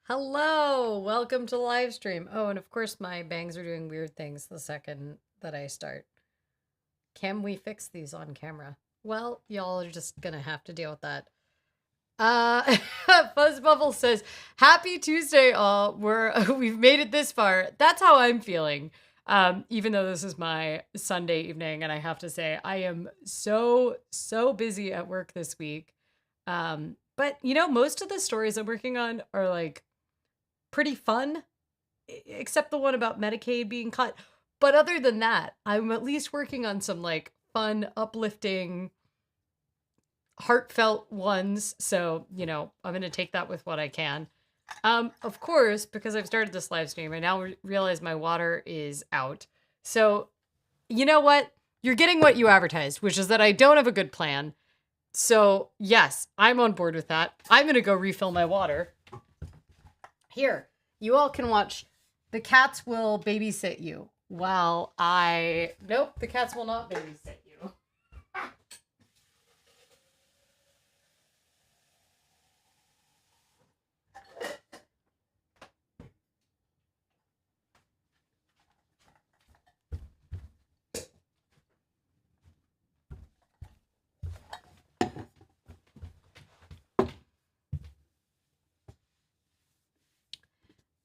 Hello, welcome to the live stream. Oh, and of course my bangs are doing weird things the second that I start. Can we fix these on camera? Well, y'all are just gonna have to deal with that. Fuzz Bubble says, "Happy Tuesday, all. We've made it this far." That's how I'm feeling. Even though this is my Sunday evening, and I have to say I am so busy at work this week. But you know, most of the stories I'm working on are like pretty fun, except the one about Medicaid being cut. But other than that, I'm at least working on some like fun, uplifting, heartfelt ones. So, you know, I'm going to take that with what I can. Of course, because I've started this live stream, I now realize my water is out. So, you know what? You're getting what you advertised, which is that I don't have a good plan. So, yes, I'm on board with that. I'm going to go refill my water. Here, you all can watch. The cats will babysit you while I... Nope, the cats will not babysit you.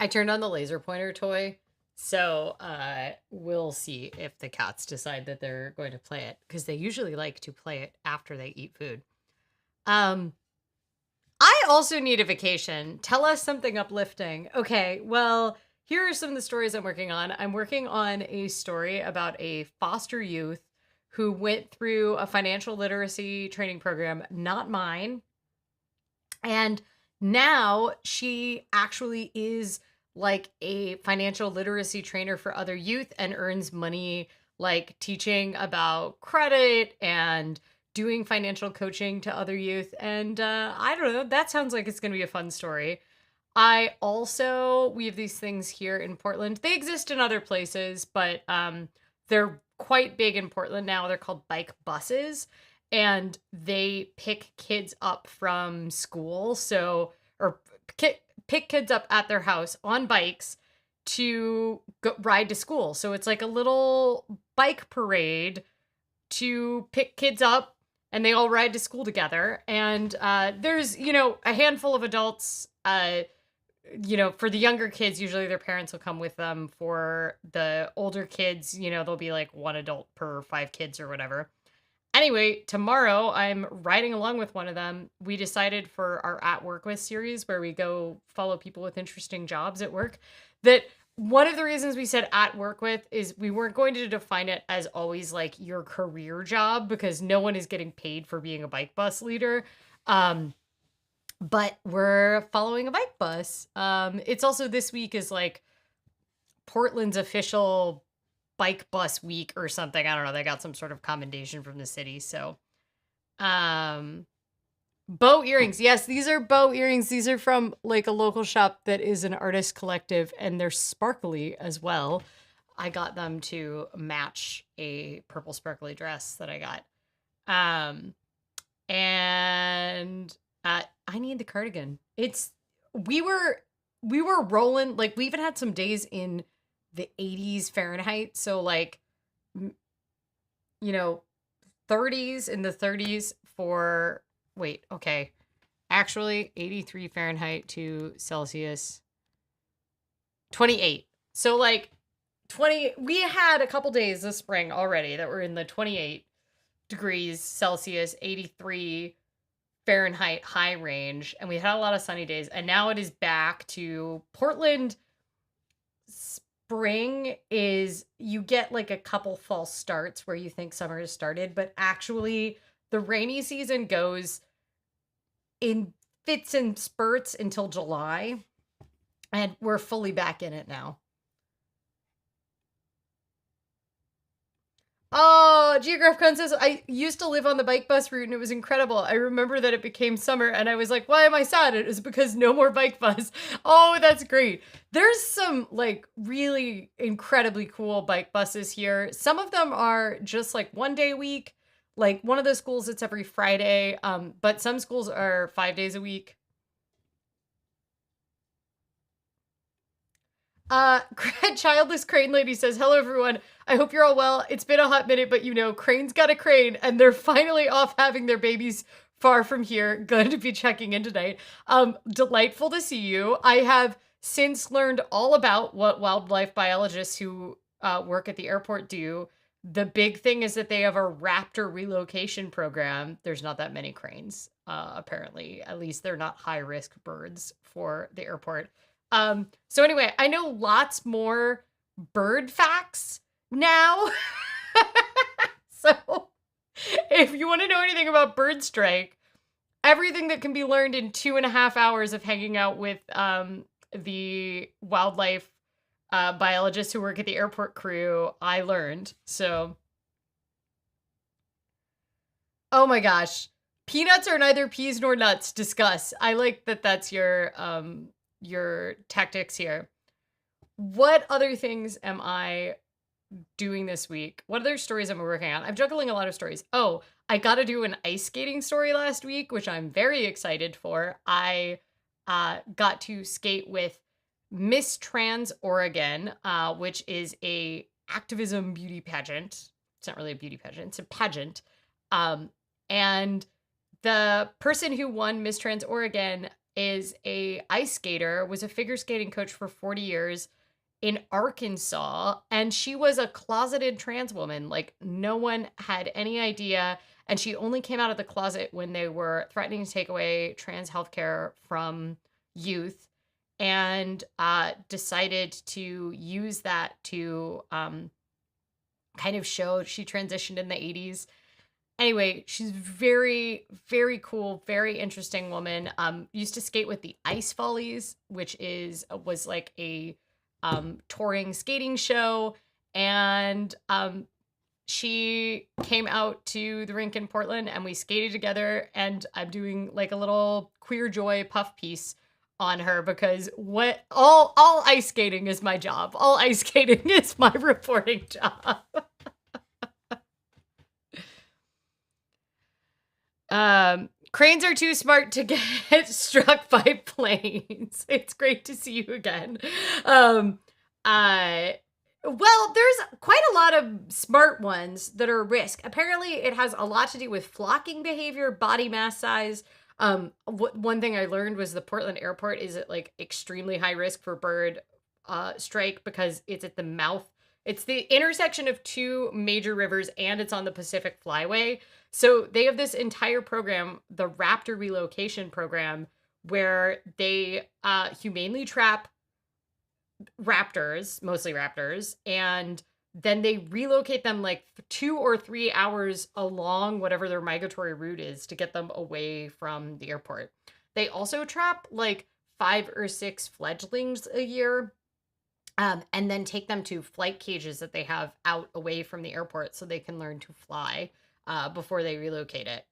I turned on the laser pointer toy. So we'll see if the cats decide that they're going to play it, because they usually like to play it after they eat food. Um, I also need a vacation. Tell us something uplifting. Okay, well, here are some of the stories I'm working on. I'm working on a story about a foster youth who went through a financial literacy training program, not mine. And now she actually is like a financial literacy trainer for other youth and earns money like teaching about credit and doing financial coaching to other youth. And I don't know, that sounds like it's going to be a fun story. We have these things here in Portland. They exist in other places, but they're quite big in Portland now. They're called bike buses, and they pick kids up from school. Or pick kids up at their house on bikes to ride to school. So it's like a little bike parade to pick kids up, and they all ride to school together. And there's, a handful of adults. For the younger kids, usually their parents will come with them. For the older kids, there'll be like one adult per 5 kids or whatever. Anyway, tomorrow I'm riding along with one of them. We decided for our At Work With series, where we go follow people with interesting jobs at work, that one of the reasons we said At Work With is we weren't going to define it as always like your career job, because no one is getting paid for being a bike bus leader. But we're following a bike bus. It's also, this week is like Portland's official bike bus week or something. I don't know. They got some sort of commendation from the city. So, bow earrings. Yes, these are bow earrings. These are from like a local shop that is an artist collective, and they're sparkly as well. I got them to match a purple sparkly dress that I got. I need the cardigan. We were rolling, like we even had some days in the 80s Fahrenheit. So like, 30s, in the 30s for, wait, okay. Actually 83 Fahrenheit to Celsius, 28. So like 20, we had a couple days this spring already that were in the 28 degrees Celsius, 83 Fahrenheit high range, and we had a lot of sunny days, and now it is back to Portland. Spring is, you get like a couple false starts where you think summer has started, but actually the rainy season goes in fits and spurts until July, and we're fully back in it now. Oh, Geographicon says, I used to live on the bike bus route and it was incredible. I remember that it became summer and I was like, why am I sad? It was because no more bike bus. Oh, that's great. There's some like really incredibly cool bike buses here. Some of them are just like 1 day a week. Like one of the schools, it's every Friday. But some schools are 5 days a week. Childless Crane Lady says, hello everyone. I hope you're all well. It's been a hot minute, but Crane's got a crane and they're finally off having their babies far from here. Going to be checking in tonight. Delightful to see you. I have since learned all about what wildlife biologists who work at the airport do. The big thing is that they have a raptor relocation program. There's not that many cranes, apparently. At least they're not high risk birds for the airport. So anyway, I know lots more bird facts now. So if you want to know anything about bird strike, everything that can be learned in 2.5 hours of hanging out with the wildlife biologists who work at the airport crew, I learned. So, oh my gosh. Peanuts are neither peas nor nuts. Discuss. I like that that's your tactics here. What other things am I doing this week? What other stories am I working on? I'm juggling a lot of stories. Oh, I got to do an ice skating story last week, which I'm very excited for. I got to skate with Miss Trans Oregon, which is a activism beauty pageant. It's not really a beauty pageant. It's a pageant. And the person who won Miss Trans Oregon is a ice skater, was a figure skating coach for 40 years in Arkansas, and she was a closeted trans woman. Like, no one had any idea, and she only came out of the closet when they were threatening to take away trans healthcare from youth, and decided to use that to kind of show she transitioned in the 80s. Anyway, she's very, very cool, very interesting woman. Used to skate with the Ice Follies, which was like a touring skating show, and she came out to the rink in Portland, and we skated together. And I'm doing like a little queer joy puff piece on her because what all ice skating is my job. All ice skating is my reporting job. Cranes are too smart to get struck by planes. It's great to see you again. Well, there's quite a lot of smart ones that are risk. Apparently, it has a lot to do with flocking behavior, body mass size. One thing I learned was the Portland airport is at like extremely high risk for bird strike because it's at the mouth. It's the intersection of two major rivers and it's on the Pacific Flyway. So they have this entire program, the Raptor Relocation Program, where they humanely trap raptors, mostly raptors, and then they relocate them like 2 or 3 hours along whatever their migratory route is to get them away from the airport. They also trap like 5 or 6 fledglings a year, and then take them to flight cages that they have out away from the airport so they can learn to fly before they relocate it.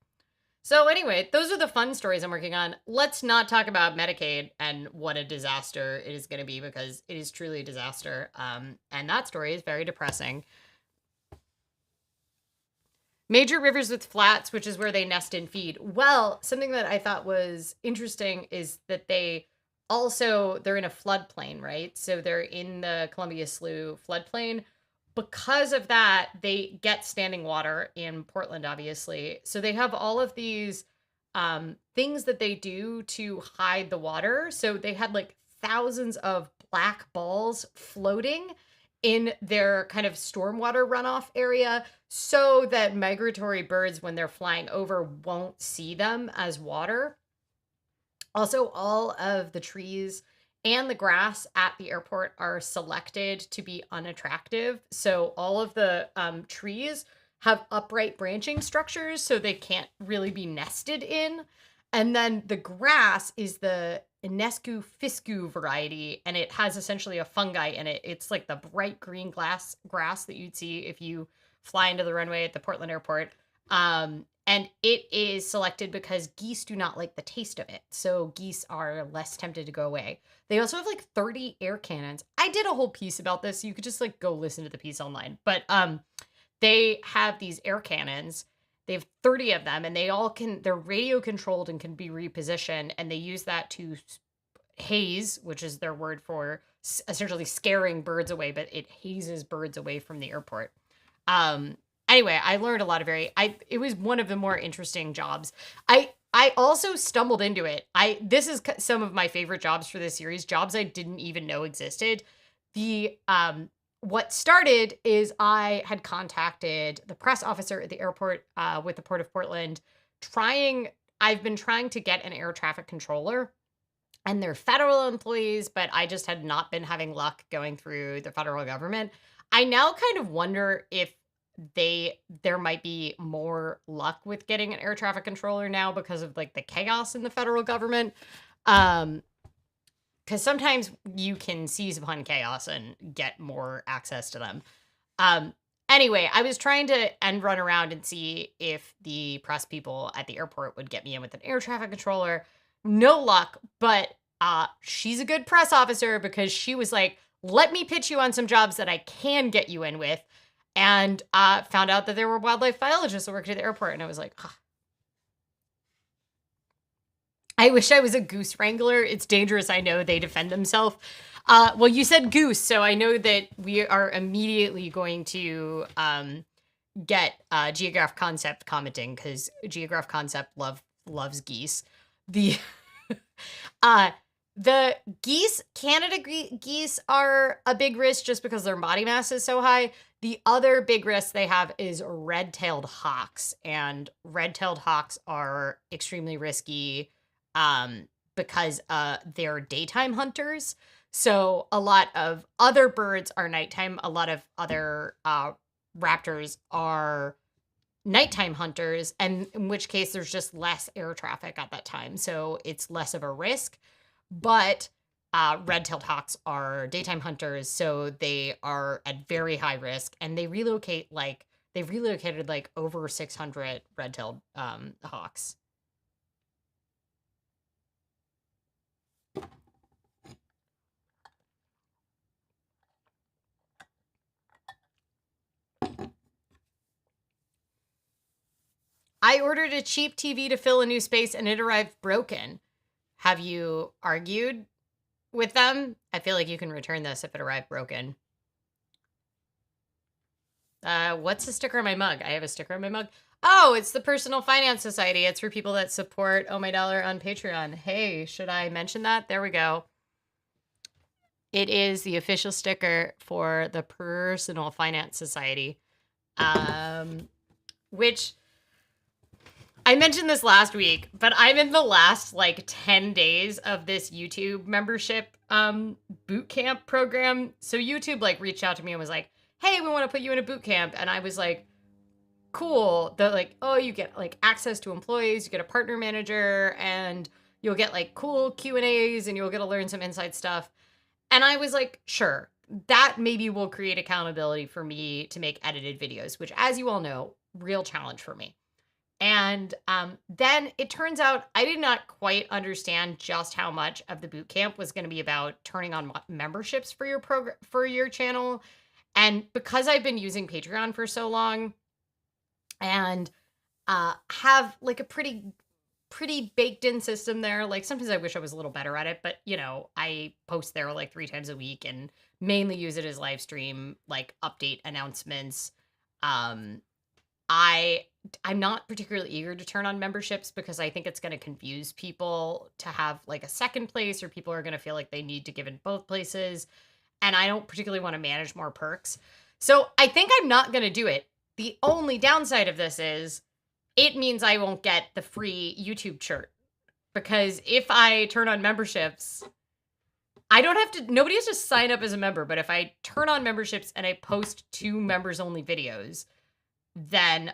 So anyway, those are the fun stories I'm working on. Let's not talk about Medicaid and what a disaster it is going to be because it is truly a disaster. And that story is very depressing. Major rivers with flats, which is where they nest and feed. Well, something that I thought was interesting is that they're in a floodplain, right? So they're in the Columbia Slough floodplain. Because of that, they get standing water in Portland, obviously. So they have all of these things that they do to hide the water. So they had like thousands of black balls floating in their kind of stormwater runoff area so that migratory birds, when they're flying over, won't see them as water. Also, all of the trees and the grass at the airport are selected to be unattractive. So all of the trees have upright branching structures so they can't really be nested in. And then the grass is the Inescu fiscu variety, and it has essentially a fungi in it. It's like the bright green grass that you'd see if you fly into the runway at the Portland airport. And it is selected because geese do not like the taste of it. So geese are less tempted to go away. They also have like 30 air cannons. I did a whole piece about this. You could just like go listen to the piece online. But they have these air cannons. They have 30 of them and they're radio controlled and can be repositioned. And they use that to haze, which is their word for essentially scaring birds away, but it hazes birds away from the airport. Anyway, I learned a lot of it was one of the more interesting jobs. I also stumbled into it. This is some of my favorite jobs for this series, jobs I didn't even know existed. What started is I had contacted the press officer at the airport with the Port of Portland. I've been trying to get an air traffic controller, and they're federal employees, but I just had not been having luck going through the federal government. I now kind of wonder if there might be more luck with getting an air traffic controller now because of like the chaos in the federal government. Because sometimes you can seize upon chaos and get more access to them. Anyway, I was trying to run around and see if the press people at the airport would get me in with an air traffic controller. No luck, but she's a good press officer because she was like, let me pitch you on some jobs that I can get you in with. And found out that there were wildlife biologists that worked at the airport. And I was like, I wish I was a goose wrangler. It's dangerous. I know they defend themselves. Well, you said goose, so I know that we are immediately going to get Geograph Concept commenting because Geograph Concept loves geese. Uh, the geese, geese are a big risk just because their body mass is so high. The other big risk they have is red-tailed hawks, and red-tailed hawks are extremely risky because they're daytime hunters. So a lot of other birds are nighttime. A lot of other raptors are nighttime hunters, and in which case there's just less air traffic at that time, so it's less of a risk. But red-tailed hawks are daytime hunters, so they are at very high risk, and they've relocated like over 600 red-tailed hawks. I ordered a cheap TV to fill a new space and it arrived broken. Have you argued with them? I feel like you can return this if it arrived broken. What's the sticker on my mug? I have a sticker on my mug. Oh, it's the Personal Finance Society. It's for people that support Oh My Dollar on Patreon. Hey, should I mention that? There we go. It is the official sticker for the Personal Finance Society, which I mentioned this last week, but I'm in the last like 10 days of this YouTube membership boot camp program. So YouTube like reached out to me and was like, hey, we want to put you in a boot camp. And I was like, cool. They're like, oh, you get like access to employees, you get a partner manager, and you'll get like cool Q&As and you'll get to learn some inside stuff. And I was like, sure, that maybe will create accountability for me to make edited videos, which, as you all know, real challenge for me. And then it turns out I did not quite understand just how much of the boot camp was going to be about turning on memberships for your for your channel. And because I've been using Patreon for so long and have like a pretty baked in system there, like sometimes I wish I was a little better at it, but you know, I post there like 3 times a week and mainly use it as live stream, like update announcements. I'm not particularly eager to turn on memberships because I think it's going to confuse people to have like a second place, or people are going to feel like they need to give in both places. And I don't particularly want to manage more perks. So I think I'm not going to do it. The only downside of this is it means I won't get the free YouTube shirt, because if I turn on memberships, I don't have to, nobody has to sign up as a member. But if I turn on memberships and I post 2 members only videos, then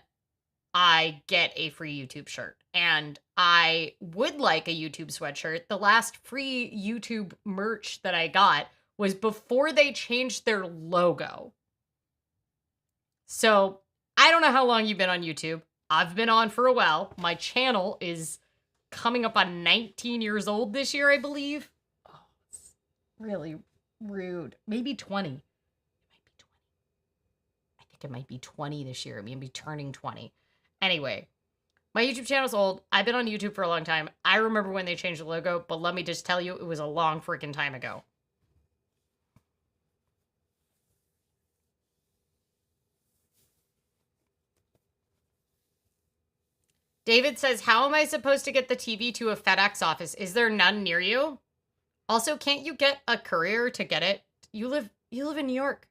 I get a free YouTube shirt. And I would like a YouTube sweatshirt. The last free YouTube merch that I got was before they changed their logo. So I don't know how long you've been on YouTube. I've been on for a while. My channel is coming up on 19 years old this year, I believe. Oh, it's really rude. Maybe 20. It might be 20 this year. Maybe turning 20. Anyway, my YouTube channel's old. I've been on YouTube for a long time. I remember when they changed the logo, but let me just tell you, it was a long freaking time ago. David says, how am I supposed to get the TV to a FedEx office? Is there none near you? Also, can't you get a courier to get it? You live in New York.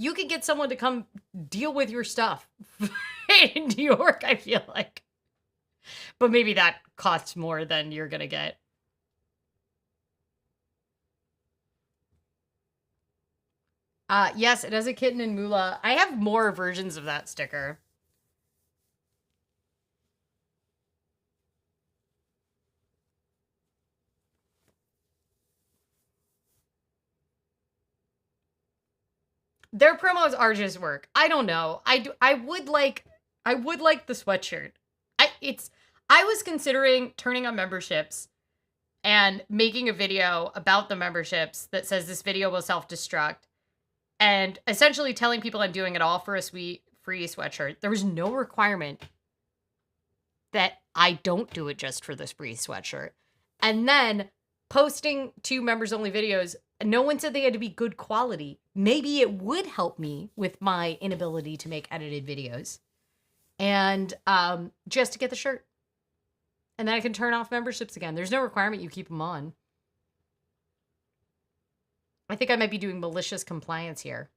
You could get someone to come deal with your stuff in New York, I feel like. But maybe that costs more than you're going to get. Yes, it has a kitten and Moolah. I have more versions of that sticker. Their promos are just work. I don't know. I would like the sweatshirt. I was considering turning on memberships and making a video about the memberships that says this video will self-destruct, and essentially telling people I'm doing it all for a sweet free sweatshirt. There was no requirement that I don't do it just for this free sweatshirt. And then posting 2 members only videos, no one said they had to be good quality. Maybe it would help me with my inability to make edited videos. And just to get the shirt. And then I can turn off memberships again. There's no requirement you keep them on. I think I might be doing malicious compliance here.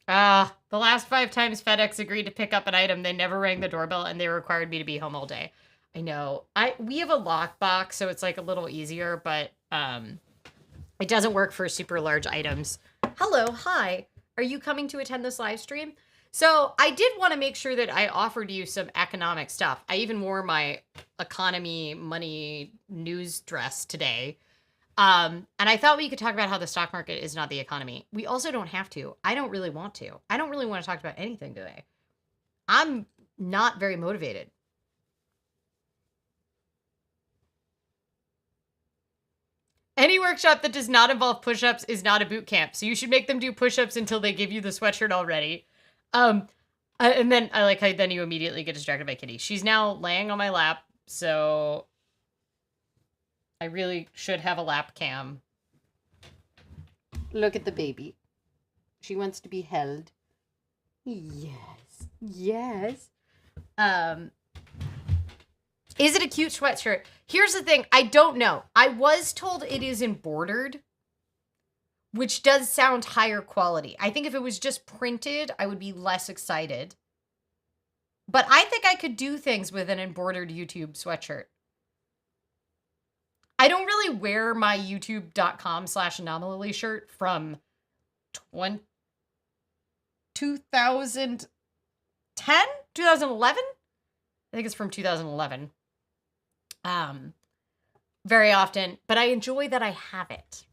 The last 5 times FedEx agreed to pick up an item, they never rang the doorbell and they required me to be home all day. I know. We have a lockbox, so it's like a little easier, but it doesn't work for super large items. Hello, hi. Are you coming to attend this live stream? So I did want to make sure that I offered you some economic stuff. I even wore my economy money news dress today. And I thought we could talk about how the stock market is not the economy. We also don't have to. I don't really want to. I don't really want to talk about anything today. I'm not very motivated. Any workshop that does not involve push-ups is not a boot camp. So you should make them do push-ups until they give you the sweatshirt already. And then I like how then you immediately get distracted by Kitty. She's now laying on my lap, so I really should have a lap cam. Look at the baby. She wants to be held. Yes. Yes. Is it a cute sweatshirt? Here's the thing. I don't know. I was told it is embroidered, which does sound higher quality. I think if it was just printed, I would be less excited. But I think I could do things with an embroidered YouTube sweatshirt. I don't really wear my youtube.com/anomaly shirt from 2010? 2011? I think it's from 2011. Very often, but I enjoy that I have it.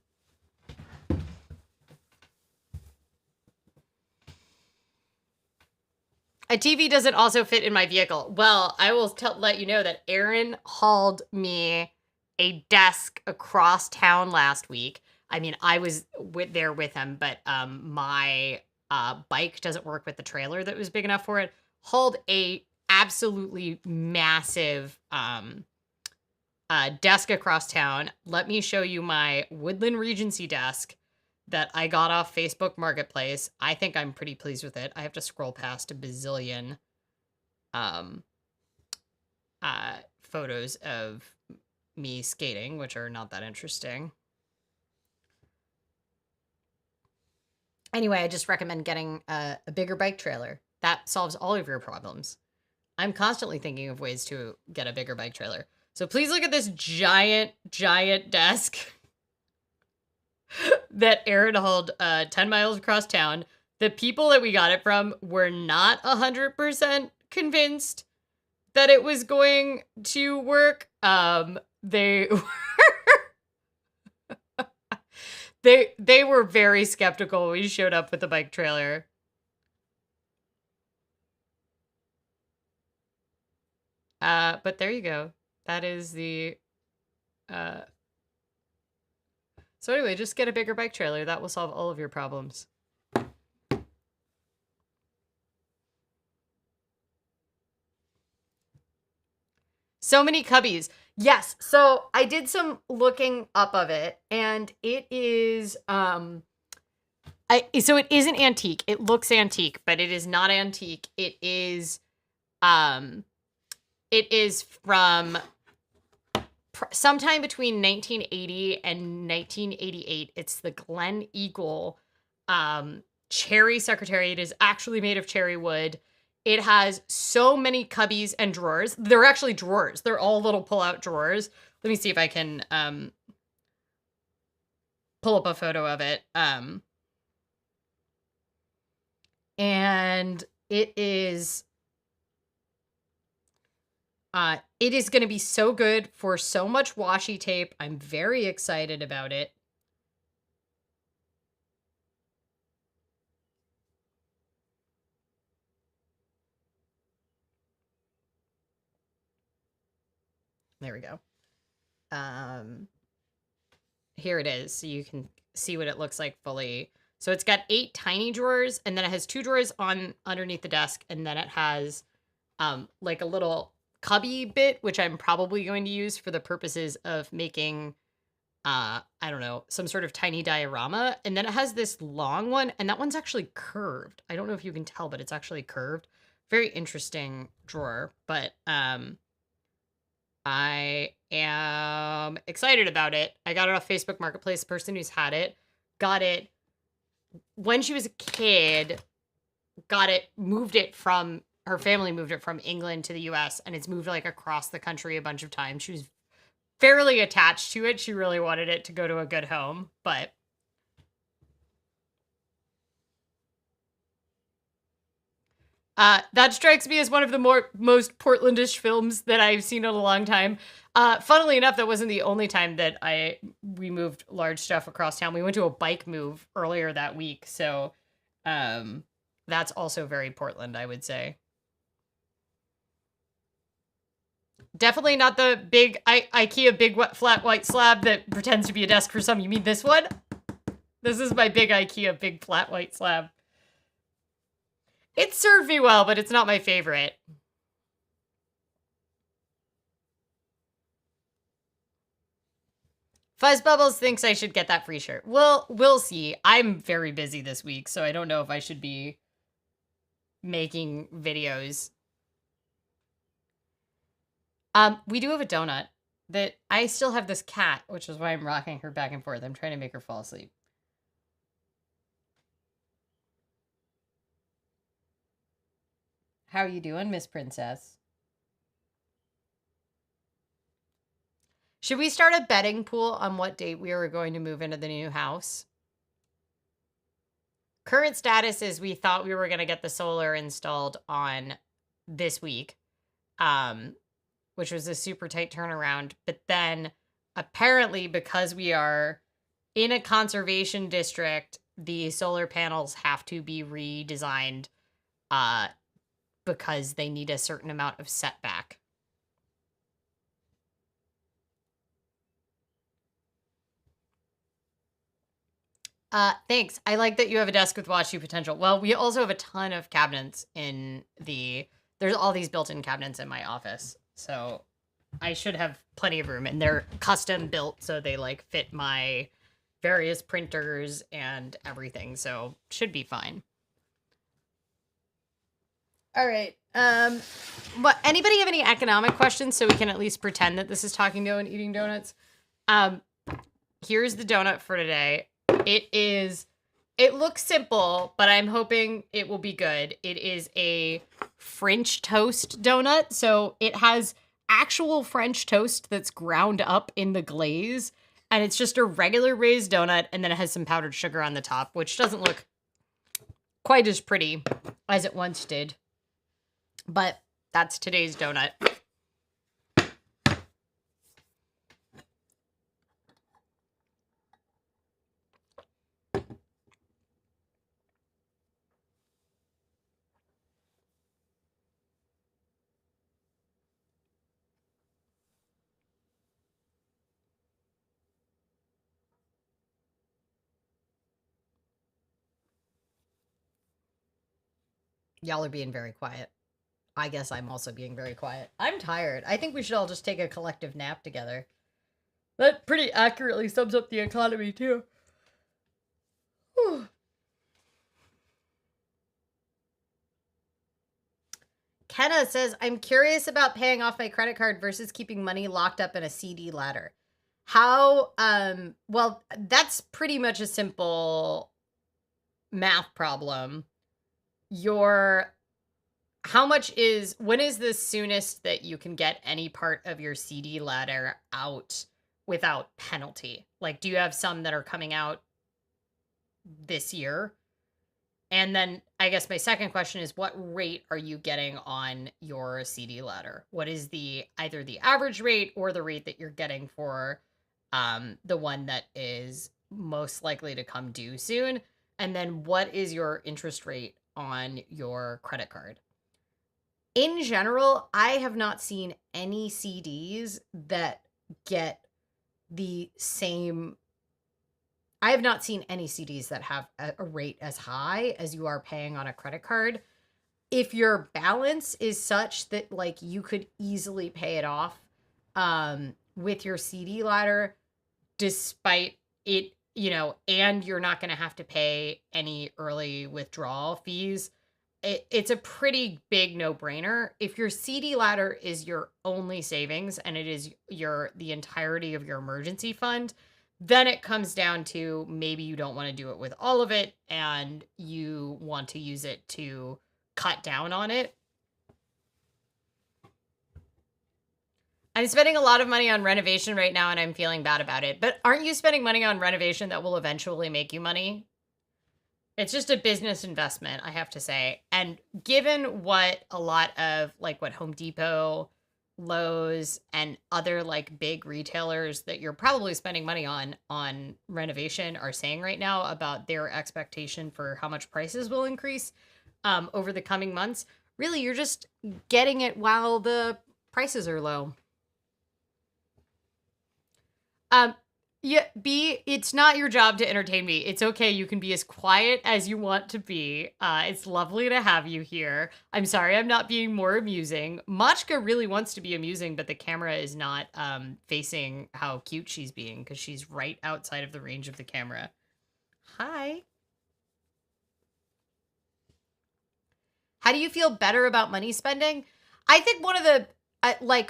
A TV doesn't also fit in my vehicle. Well, I will let you know that Aaron hauled me a desk across town last week. I mean, I was there with him, but my bike doesn't work with the trailer that was big enough for it. Hauled a absolutely massive desk across town. Let me show you my Woodland Regency desk that I got off Facebook Marketplace. I think I'm pretty pleased with it. I have to scroll past a bazillion photos of me skating, which are not that interesting. Anyway, I just recommend getting a bigger bike trailer. That solves all of your problems. I'm constantly thinking of ways to get a bigger bike trailer. So please look at this giant, giant desk that Aaron hauled 10 miles across town. The people that we got it from were not 100% convinced that it was going to work. They they were very skeptical when we showed up with the bike trailer. But there you go. That is the so anyway, just get a bigger bike trailer. That will solve all of your problems. So many cubbies. Yes. So I did some looking up of it, and it is so it isn't antique. It looks antique, but it is not antique. It is from sometime between 1980 and 1988. It's the Glen Eagle cherry secretary. It is actually made of cherry wood. It has so many cubbies and drawers. They're actually drawers. They're all little pull-out drawers. Let me see if I can pull up a photo of it. And it is going to be so good for so much washi tape. I'm very excited about it. There we go. Here it is. So you can see what it looks like fully. So it's got 8 tiny drawers, and then it has 2 drawers underneath the desk, and then it has like a little cubby bit, which I'm probably going to use for the purposes of making I don't know, some sort of tiny diorama. And then it has this long one, and that one's actually curved. I don't know if you can tell, but it's actually curved. Very interesting drawer, but I am excited about it. I got it off Facebook Marketplace. The person who's had it got it when she was a kid, moved it from her family, moved it from England to the US, and it's moved like across the country a bunch of times. She was fairly attached to it. She really wanted it to go to a good home, but that strikes me as one of the most Portlandish films that I've seen in a long time. Funnily enough, that wasn't the only time that we moved large stuff across town. We went to a bike move earlier that week, so that's also very Portland, I would say. Definitely not the big IKEA big flat white slab that pretends to be a desk for some. You mean this one? This is my big IKEA big flat white slab. It served me well, but it's not my favorite. Fuzz Bubbles thinks I should get that free shirt. Well, we'll see. I'm very busy this week, so I don't know if I should be making videos. We do have a donut that I still have this cat, which is why I'm rocking her back and forth. I'm trying to make her fall asleep. How are you doing, Miss Princess? Should we start a betting pool on what date we are going to move into the new house? Current status is we thought we were going to get the solar installed on this week, which was a super tight turnaround. But then apparently, because we are in a conservation district, the solar panels have to be redesigned because they need a certain amount of setback. Thanks. I like that you have a desk with washi potential. Well, we also have a ton of cabinets there's all these built-in cabinets in my office. So I should have plenty of room, and they're custom built so they like fit my various printers and everything. So should be fine. All right. What anybody have any economic questions so we can at least pretend that this is Talking Dough and Eating Donuts? Here's the donut for today. It looks simple, but I'm hoping it will be good. It is a French toast donut. So it has actual French toast that's ground up in the glaze, and it's just a regular raised donut, and then it has some powdered sugar on the top, which doesn't look quite as pretty as it once did. But that's today's donut. Y'all are being very quiet. I guess I'm also being very quiet. I'm tired. I think we should all just take a collective nap together. That pretty accurately sums up the economy, too. Whew. Kenna says, I'm curious about paying off my credit card versus keeping money locked up in a CD ladder. How, well, that's pretty much a simple math problem. When is the soonest that you can get any part of your CD ladder out without penalty? Like, do you have some that are coming out this year? And then I guess my second question is, what rate are you getting on your CD ladder? What is either the average rate or the rate that you're getting for the one that is most likely to come due soon? And then what is your interest rate on your credit card? In general, I have not seen any CDs that get the same. I have not seen any CDs that have a rate as high as you are paying on a credit card. If your balance is such that like you could easily pay it off with your CD ladder, despite it, and you're not going to have to pay any early withdrawal fees. It's a pretty big no-brainer. If your CD ladder is your only savings and it is the entirety of your emergency fund, then it comes down to maybe you don't want to do it with all of it and you want to use it to cut down on it. I'm spending a lot of money on renovation right now and I'm feeling bad about it. But aren't you spending money on renovation that will eventually make you money? It's just a business investment, I have to say. And given what a lot of like what Home Depot, Lowe's, and other like big retailers that you're probably spending money on renovation are saying right now about their expectation for how much prices will increase over the coming months, really you're just getting it while the prices are low. Yeah, B, it's not your job to entertain me. It's okay. You can be as quiet as you want to be. It's lovely to have you here. I'm sorry I'm not being more amusing. Machka really wants to be amusing, but the camera is not facing how cute she's being because she's right outside of the range of the camera. Hi. How do you feel better about money spending? I think one of the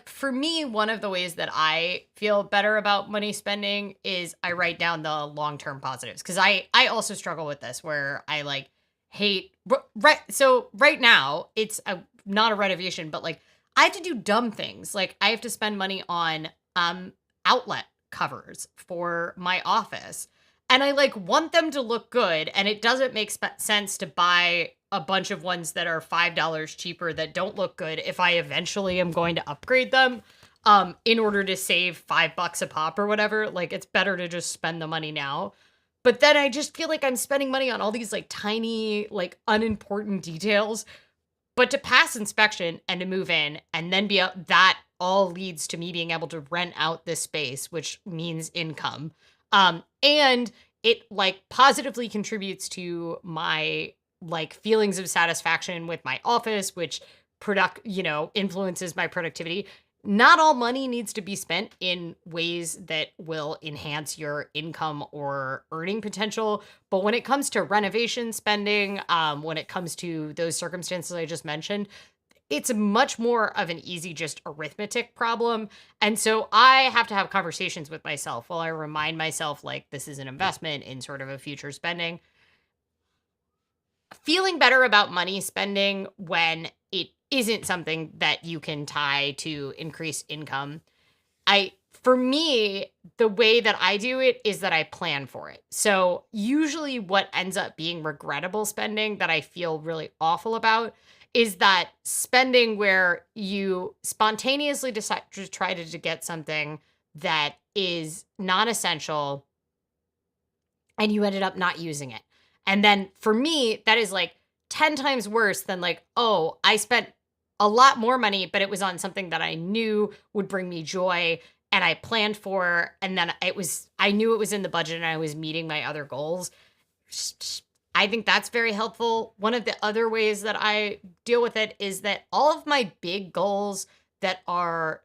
for me, one of the ways that I feel better about money spending is I write down the long-term positives. Cause I also struggle with this where I like hate, right. So right now it's not a renovation, but like I have to do dumb things. Like I have to spend money on, outlet covers for my office. And I like want them to look good. And it doesn't make sense to buy a bunch of ones that are $5 cheaper that don't look good if I eventually am going to upgrade them in order to save $5 a pop or whatever. Like it's better to just spend the money now. But then I just feel like I'm spending money on all these like tiny, like unimportant details. But to pass inspection and to move in and then be out, that all leads to me being able to rent out this space, which means income. And it like positively contributes to my like feelings of satisfaction with my office, which influences my productivity. Not all money needs to be spent in ways that will enhance your income or earning potential. But when it comes to renovation spending, when it comes to those circumstances I just mentioned, it's much more of an easy, just arithmetic problem. And so I have to have conversations with myself while I remind myself, like, this is an investment in sort of a future spending. Feeling better about money spending when it isn't something that you can tie to increased income. For me, the way that I do it is that I plan for it. So usually what ends up being regrettable spending that I feel really awful about is that spending where you spontaneously decide to try to get something that is non-essential and you ended up not using it. And then for me, that is like 10 times worse than like, oh, I spent a lot more money, but it was on something that I knew would bring me joy and I planned for, and then I knew it was in the budget and I was meeting my other goals. I think that's very helpful. One of the other ways that I deal with it is that all of my big goals that are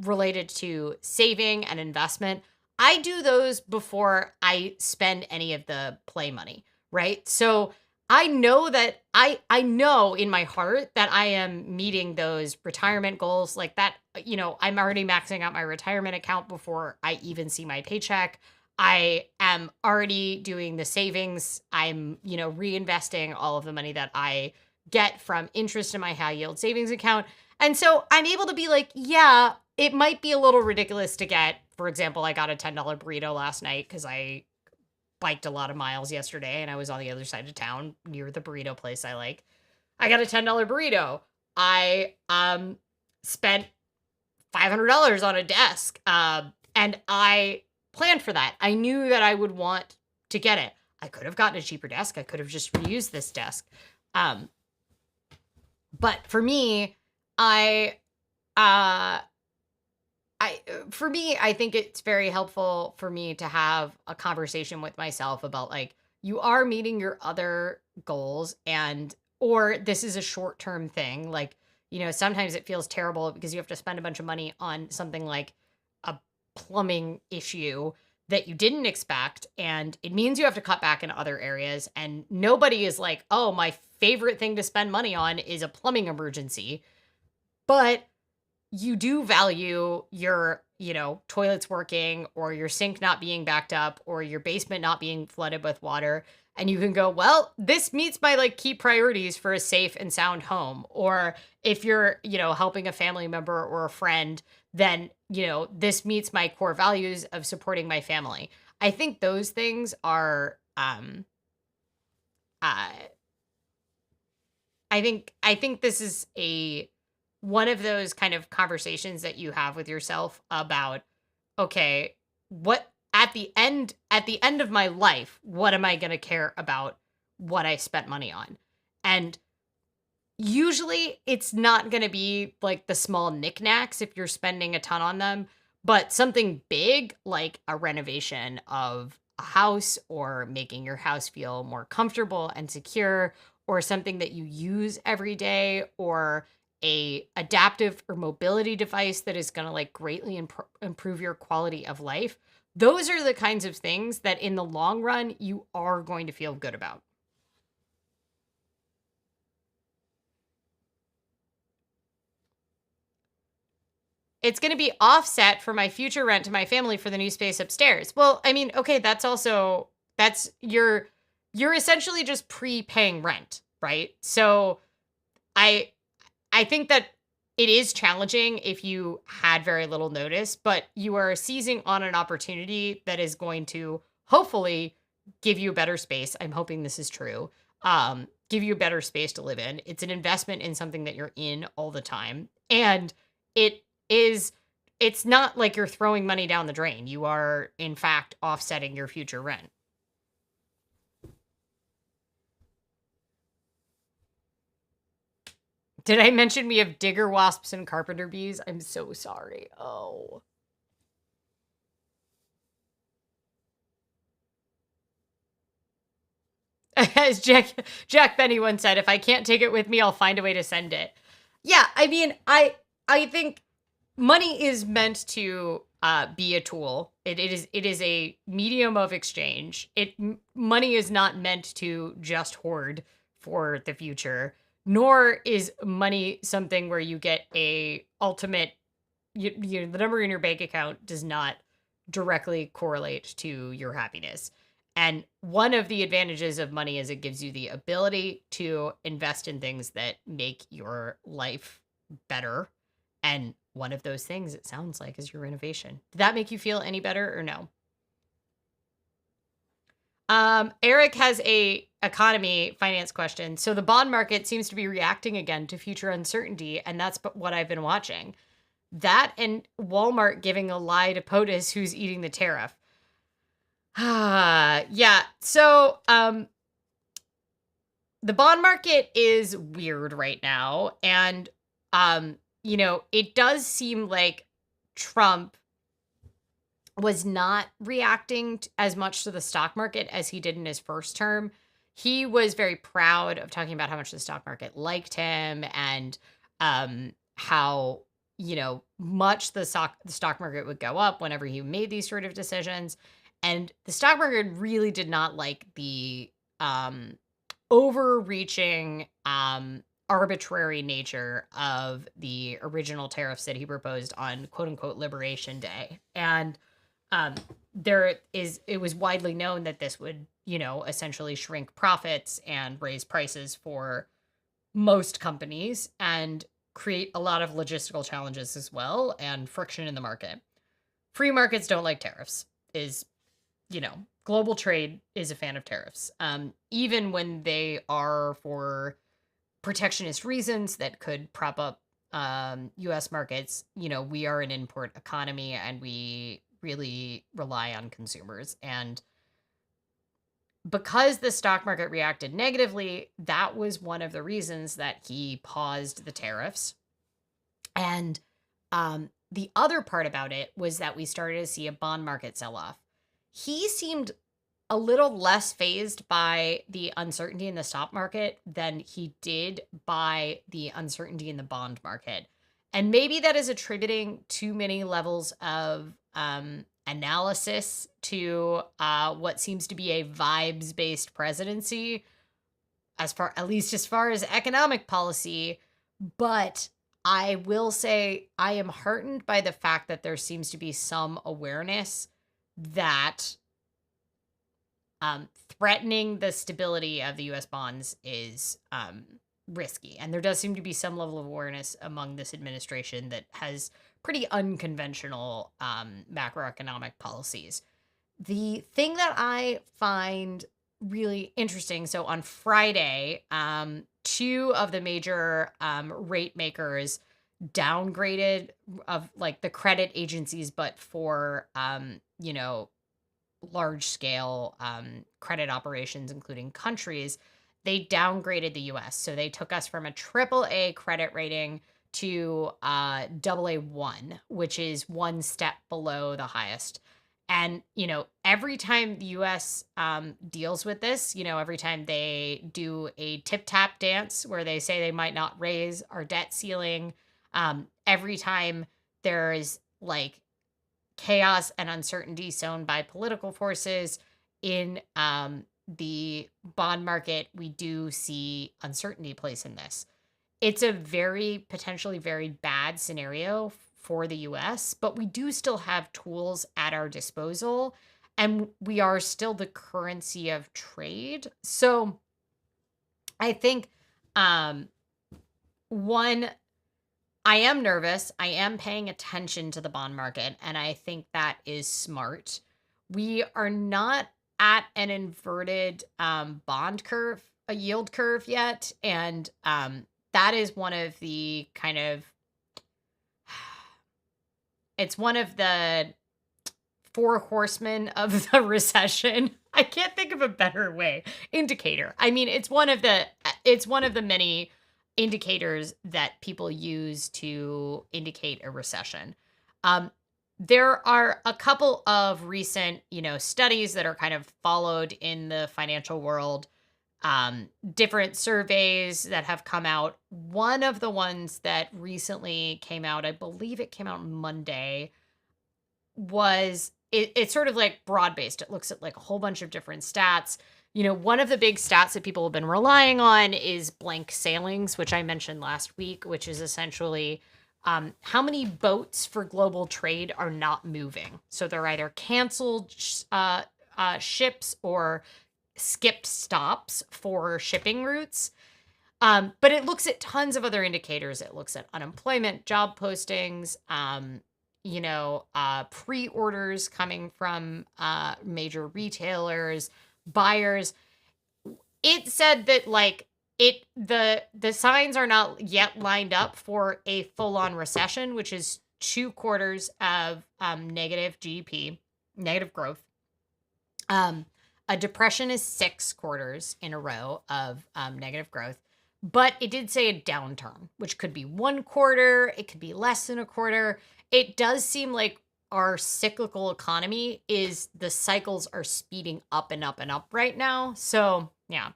related to saving and investment, I do those before I spend any of the play money, right? So I know that I know in my heart that I am meeting those retirement goals like that. I'm already maxing out my retirement account before I even see my paycheck. I am already doing the savings. I'm, reinvesting all of the money that I get from interest in my high yield savings account. And so I'm able to be like, yeah, it might be a little ridiculous to get, for example, I got a $10 burrito last night because I biked a lot of miles yesterday and I was on the other side of town near the burrito place I like. I got a $10 burrito. I spent $500 on a desk and I planned for that. I knew that I would want to get it. I could have gotten a cheaper desk. I could have just reused this desk. But for me, I think it's very helpful for me to have a conversation with myself about like, you are meeting your other goals or this is a short-term thing. Like, sometimes it feels terrible because you have to spend a bunch of money on something like a plumbing issue that you didn't expect, and it means you have to cut back in other areas. And nobody is like, oh, my favorite thing to spend money on is a plumbing emergency. But you do value your, toilets working, or your sink not being backed up, or your basement not being flooded with water. And you can go, well, this meets my like key priorities for a safe and sound home. Or if you're, helping a family member or a friend, then, this meets my core values of supporting my family. I think those things are, uh, I think this is a one of those kind of conversations that you have with yourself about, okay, what at the end of my life, what am I going to care about what I spent money on? And usually it's not going to be like the small knickknacks if you're spending a ton on them, but something big like a renovation of a house, or making your house feel more comfortable and secure, or something that you use every day, or a adaptive or mobility device that is going to like greatly improve your quality of life. Those are the kinds of things that in the long run you are going to feel good about. It's going to be offset for my future rent to my family for the new space upstairs. Well, I mean, okay, that's you're essentially just prepaying rent, right? So I I think that it is challenging if you had very little notice, but you are seizing on an opportunity that is going to hopefully give you a better space. I'm hoping this is true. Give you a better space to live in. It's an investment in something that you're in all the time. And it is it's not like you're throwing money down the drain. You are in fact offsetting your future rent. Did I mention we have digger wasps and carpenter bees? I'm so sorry. Oh. As Jack Benny once said, if I can't take it with me, I'll find a way to send it. Yeah, I mean, I think money is meant to be a tool. It is a medium of exchange. Money is not meant to just hoard for the future, nor is money something where you get a ultimate. The number in your bank account does not directly correlate to your happiness. And one of the advantages of money is it gives you the ability to invest in things that make your life better. And one of those things, it sounds like, is your renovation. Did that make you feel any better or no? Eric has a economy finance question. So the bond market seems to be reacting again to future uncertainty, and that's what I've been watching. That and Walmart giving a lie to POTUS who's eating the tariff. Yeah. So, the bond market is weird right now, and it does seem like Trump was not reacting as much to the stock market as he did in his first term. He was very proud of talking about how much the stock market liked him, and how much the stock market would go up whenever he made these sort of decisions. And the stock market really did not like the overreaching, arbitrary nature of the original tariffs that he proposed on quote unquote Liberation Day. And it was widely known that this would, essentially shrink profits and raise prices for most companies, and create a lot of logistical challenges as well, and friction in the market. Free markets don't like tariffs, is global trade is a fan of tariffs, even when they are for protectionist reasons that could prop up U.S. markets. We are an import economy, and we really rely on consumers. And because the stock market reacted negatively, that was one of the reasons that he paused the tariffs. And the other part about it was that we started to see a bond market sell off. He seemed a little less phased by the uncertainty in the stock market than he did by the uncertainty in the bond market. And maybe that is attributing too many levels of analysis to what seems to be a vibes-based presidency, at least as far as economic policy. But I will say I am heartened by the fact that there seems to be some awareness that threatening the stability of the U.S. bonds is risky. And there does seem to be some level of awareness among this administration that has pretty unconventional macroeconomic policies. The thing that I find really interesting, so on Friday, two of the major rate makers downgraded of like the credit agencies, but for, large scale credit operations, including countries, they downgraded the US. So they took us from a triple A credit rating to double A1, which is one step below the highest. And, every time the US deals with this, every time they do a tip tap dance where they say they might not raise our debt ceiling, every time there's like chaos and uncertainty sown by political forces in the bond market, we do see uncertainty placed in this. It's a potentially very bad scenario for the US, but we do still have tools at our disposal, and we are still the currency of trade. So I think, one, I am nervous. I am paying attention to the bond market, and I think that is smart. We are not at an inverted bond curve, a yield curve yet, and that is one of the it's one of the four horsemen of the recession. I can't think of a better way. Indicator. I mean, it's one of the many indicators that people use to indicate a recession. There are a couple of recent, studies that are kind of followed in the financial world, different surveys that have come out. One of the ones that recently came out, I believe it came out Monday, it's sort of like broad-based. It looks at like a whole bunch of different stats. One of the big stats that people have been relying on is blank sailings, which I mentioned last week, which is essentially how many boats for global trade are not moving. So they're either canceled ships or skipped stops for shipping routes. But it looks at tons of other indicators. It looks at unemployment, job postings, pre-orders coming from major retailers, buyers. It said that the signs are not yet lined up for a full-on recession, which is 2 quarters of negative GDP, negative growth. A depression is 6 quarters in a row of negative growth. But it did say a downturn, which could be 1 quarter. It could be less than a quarter. It does seem like our cyclical economy the cycles are speeding up and up and up right now. So, yeah.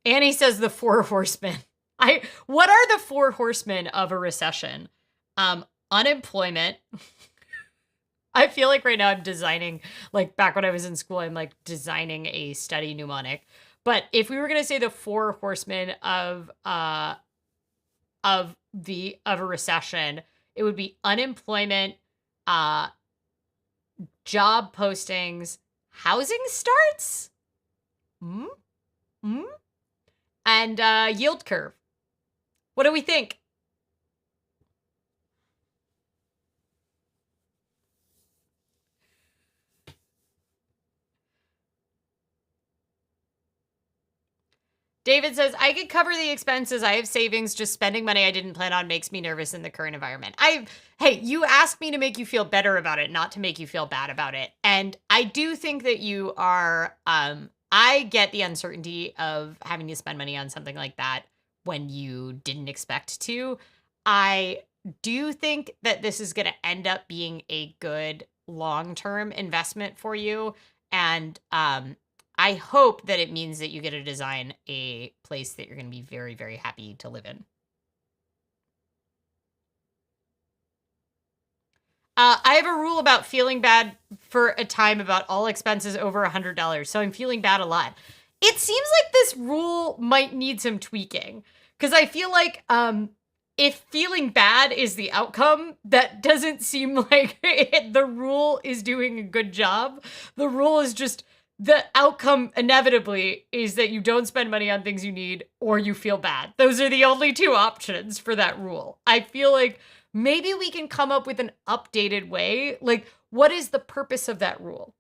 Annie says the 4 horsemen. What are the 4 horsemen of a recession? Unemployment. I feel like right now I'm designing, like back when I was in school, I'm like designing a study mnemonic. But if we were going to say the 4 horsemen of a recession, it would be unemployment, job postings, housing starts, and yield curve. What do we think? David says, I could cover the expenses. I have savings. Just spending money I didn't plan on makes me nervous in the current environment. Hey, you asked me to make you feel better about it, not to make you feel bad about it. And I do think that you are, I get the uncertainty of having to spend money on something like that when you didn't expect to. I do think that this is going to end up being a good long-term investment for you. And, I hope that it means that you get to design a place that you're going to be very, very happy to live in. I have a rule about feeling bad for a time about all expenses over $100, so I'm feeling bad a lot. It seems like this rule might need some tweaking, because I feel like if feeling bad is the outcome, that doesn't seem like the rule is doing a good job. The rule is just, the outcome inevitably is that you don't spend money on things you need or you feel bad. Those are the only two options for that rule. I feel like maybe we can come up with an updated way. Like, what is the purpose of that rule?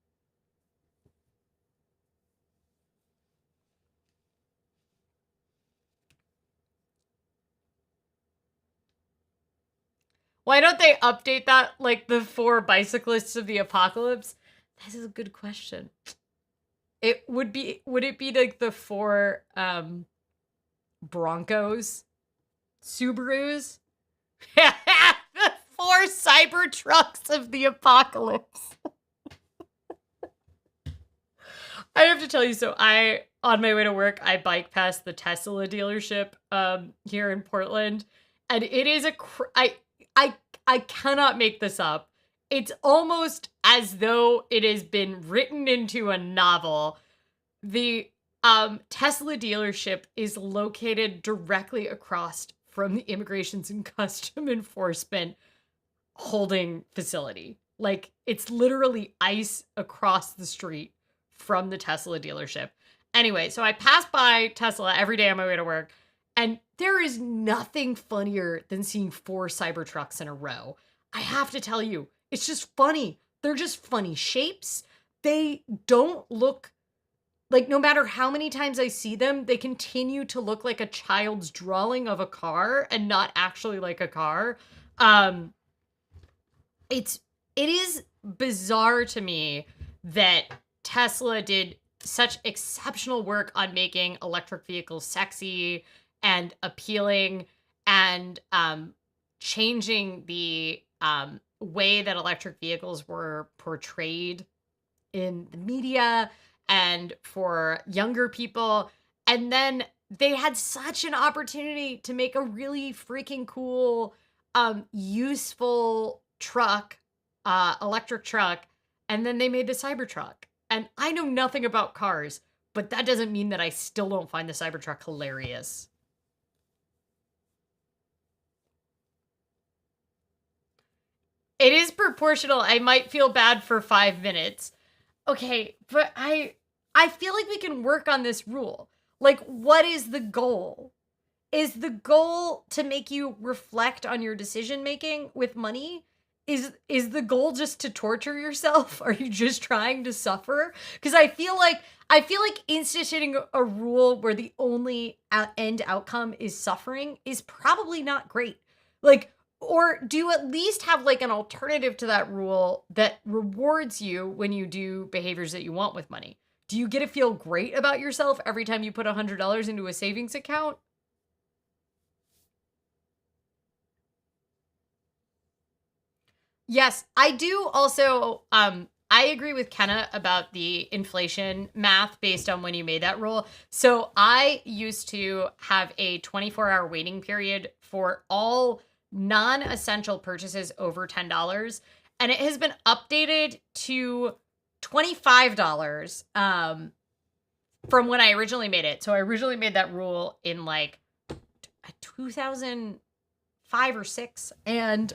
Why don't they update that like the four bicyclists of the apocalypse? That is a good question. Would it be like the four Broncos? Subarus? The four cyber trucks of the apocalypse. I have to tell you, so on my way to work, I bike past the Tesla dealership here in Portland, and it is I cannot make this up. It's almost as though it has been written into a novel. The Tesla dealership is located directly across from the Immigrations and Custom Enforcement holding facility. Like, it's literally ice across the street from the Tesla dealership. Anyway, so I pass by Tesla every day on my way to work, and there is nothing funnier than seeing four Cybertrucks in a row. I have to tell you, it's just funny. They're just funny shapes. They don't look like, no matter how many times I see them, they continue to look like a child's drawing of a car and not actually like a car. It is bizarre to me that Tesla did such exceptional work on making electric vehicles sexy and appealing, and changing the way that electric vehicles were portrayed in the media and for younger people. And then they had such an opportunity to make a really freaking cool, useful truck, electric truck. And then they made the Cybertruck. And I know nothing about cars, but that doesn't mean that I still don't find the Cybertruck hilarious. It is proportional. I might feel bad for 5 minutes. Okay, but I feel like we can work on this rule. Like, what is the goal? Is the goal to make you reflect on your decision making with money? Is the goal just to torture yourself? Are you just trying to suffer? Because I feel like instituting a rule where the only end outcome is suffering is probably not great. Like, or do you at least have like an alternative to that rule that rewards you when you do behaviors that you want with money? Do you get to feel great about yourself every time you put $100 into a savings account? Yes, I do also I agree with Kenna about the inflation math based on when you made that rule. So I used to have a 24-hour waiting period for all non-essential purchases over $10, and it has been updated to $25 from when I originally made it. So I originally made that rule in like 2005 or 6, and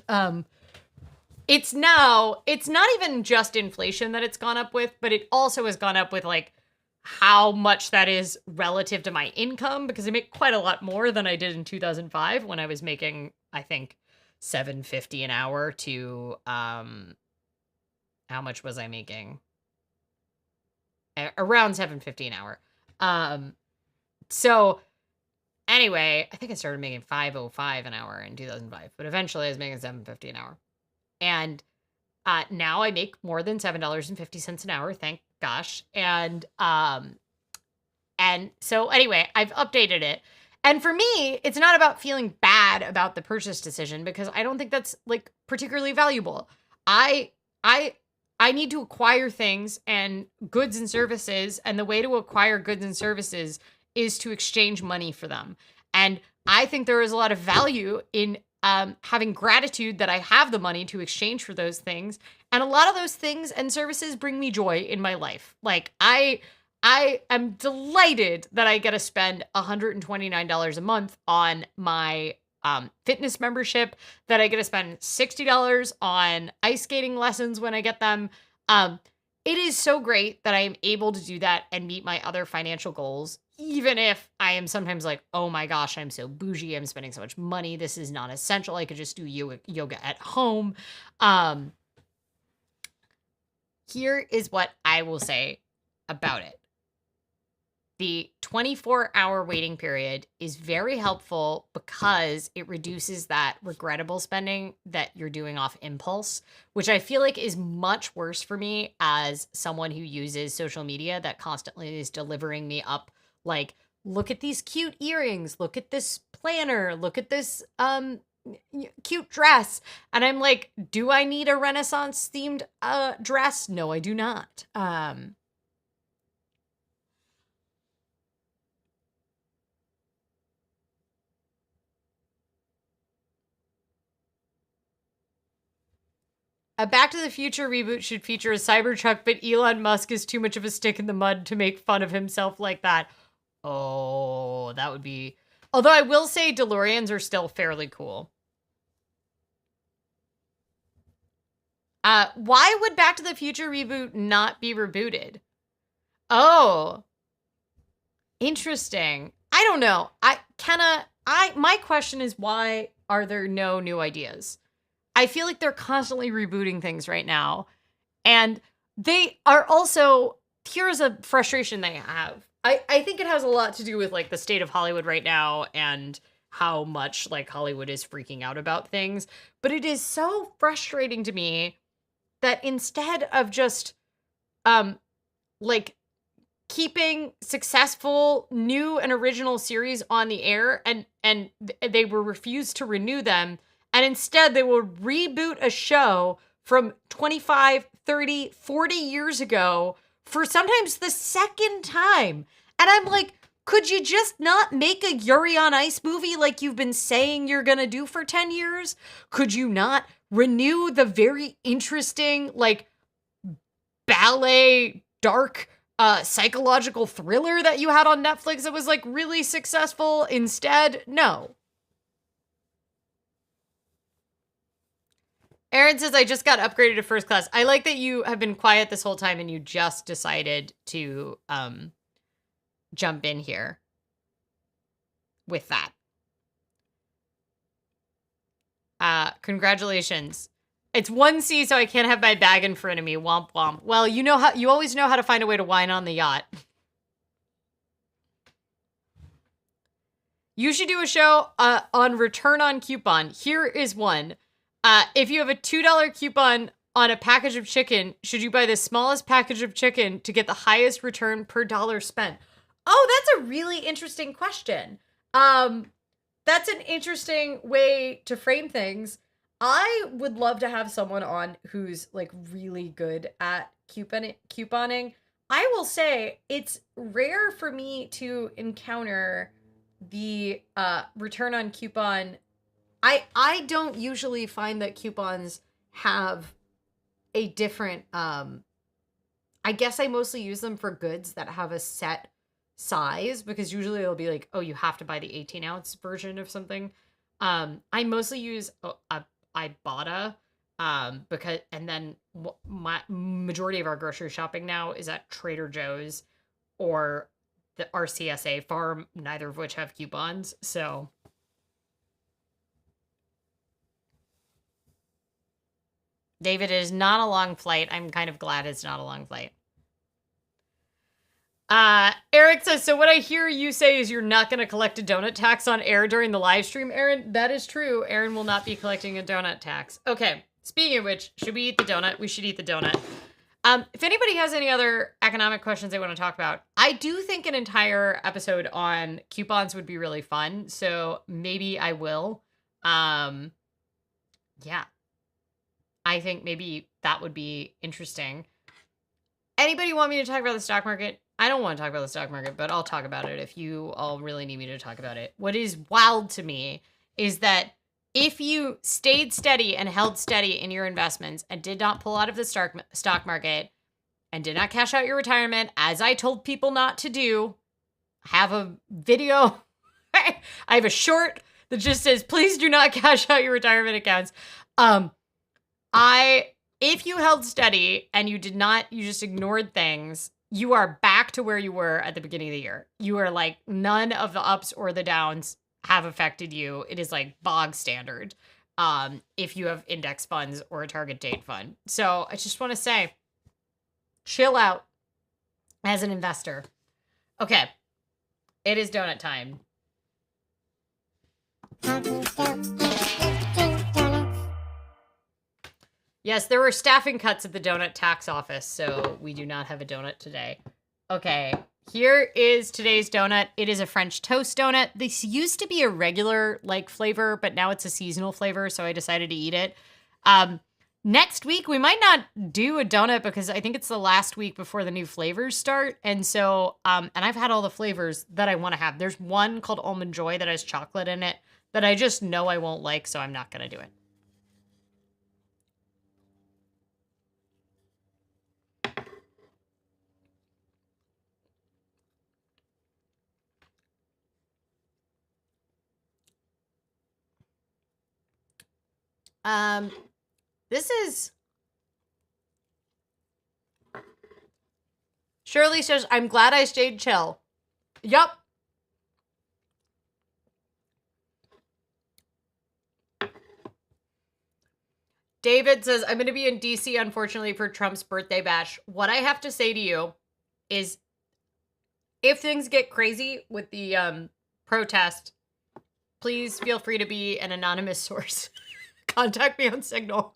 it's not even just inflation that it's gone up with, but it also has gone up with like how much that is relative to my income, because I make quite a lot more than I did in 2005 when I was making, I think, $7.50 an hour to how much was I making? Around $7.50 an hour. So anyway, I think I started making $5.05 an hour in 2005, but eventually I was making $7.50 an hour. And now I make more than $7.50 an hour, thank gosh. And so anyway, I've updated it. And for me, it's not about feeling bad about the purchase decision, because I don't think that's like particularly valuable. I need to acquire things and goods and services, and the way to acquire goods and services is to exchange money for them. And I think there is a lot of value in having gratitude that I have the money to exchange for those things. And a lot of those things and services bring me joy in my life. Like I am delighted that I get to spend $129 a month on my fitness membership, that I get to spend $60 on ice skating lessons when I get them. It is so great that I am able to do that and meet my other financial goals, even if I am sometimes like, oh my gosh, I'm so bougie. I'm spending so much money. This is not essential. I could just do yoga at home. Here is what I will say about it. The 24-hour waiting period is very helpful because it reduces that regrettable spending that you're doing off impulse, which I feel like is much worse for me as someone who uses social media that constantly is delivering me up like, look at these cute earrings, look at this planner, look at this cute dress. And I'm like, do I need a Renaissance themed dress? No, I do not. A Back to the Future reboot should feature a Cybertruck, but Elon Musk is too much of a stick in the mud to make fun of himself like that. Oh, that would be... Although I will say DeLoreans are still fairly cool. Why would Back to the Future reboot not be rebooted? Oh. Interesting. I don't know. My question is, why are there no new ideas? I feel like they're constantly rebooting things right now. And they are also, here's a frustration they have. I think it has a lot to do with like the state of Hollywood right now and how much like Hollywood is freaking out about things. But it is so frustrating to me that instead of just like keeping successful new and original series on the air and they were refused to renew them, and instead they will reboot a show from 25, 30, 40 years ago for sometimes the second time. And I'm like, could you just not make a Yuri on Ice movie like you've been saying you're gonna do for 10 years? Could you not renew the very interesting, like, ballet, dark, psychological thriller that you had on Netflix that was, like, really successful? Instead, no. Aaron says, I just got upgraded to first class. I like that you have been quiet this whole time and you just decided to jump in here with that. Congratulations. It's 1C, so I can't have my bag in front of me. Womp womp. Well, you always know how to find a way to wine on the yacht. You should do a show on return on coupon. Here is one. If you have a $2 coupon on a package of chicken, should you buy the smallest package of chicken to get the highest return per dollar spent? Oh, that's a really interesting question. That's an interesting way to frame things. I would love to have someone on who's like really good at couponing. I will say it's rare for me to encounter the return on coupon. I don't usually find that coupons have a different I guess I mostly use them for goods that have a set size, because usually it'll be like, oh, you have to buy the 18-ounce version of something. I mostly use Ibotta because, and then my majority of our grocery shopping now is at Trader Joe's or the RCSA farm, neither of which have coupons. So David, it is not a long flight. I'm kind of glad it's not a long flight. Eric says, so what I hear you say is you're not going to collect a donut tax on air during the live stream, Aaron. That is true. Aaron will not be collecting a donut tax. Okay. Speaking of which, should we eat the donut? We should eat the donut. If anybody has any other economic questions they want to talk about, I do think an entire episode on coupons would be really fun. So maybe I will. Yeah. I think maybe that would be interesting. Anybody want me to talk about the stock market? I don't want to talk about the stock market, but I'll talk about it if you all really need me to talk about it. What is wild to me is that if you stayed steady and held steady in your investments and did not pull out of the stock market and did not cash out your retirement, as I told people not to do, I have a video. I have a short that just says, please do not cash out your retirement accounts. If you held steady and you did not, you just ignored things, you are back to where you were at the beginning of the year. You are like, none of the ups or the downs have affected you. It is like bog standard if you have index funds or a target date fund. So I just want to say, chill out as an investor. Okay, it is donut time. Yes, there were staffing cuts at the donut tax office, so we do not have a donut today. Okay, here is today's donut. It is a French toast donut. This used to be a regular like flavor, but now it's a seasonal flavor, so I decided to eat it. Next week, we might not do a donut because I think it's the last week before the new flavors start. And so, and I've had all the flavors that I want to have. There's one called Almond Joy that has chocolate in it that I just know I won't like, so I'm not going to do it. This is... Shirley says, I'm glad I stayed chill. Yup. David says, I'm going to be in DC, unfortunately, for Trump's birthday bash. What I have to say to you is, if things get crazy with the protest, please feel free to be an anonymous source. Contact me on Signal.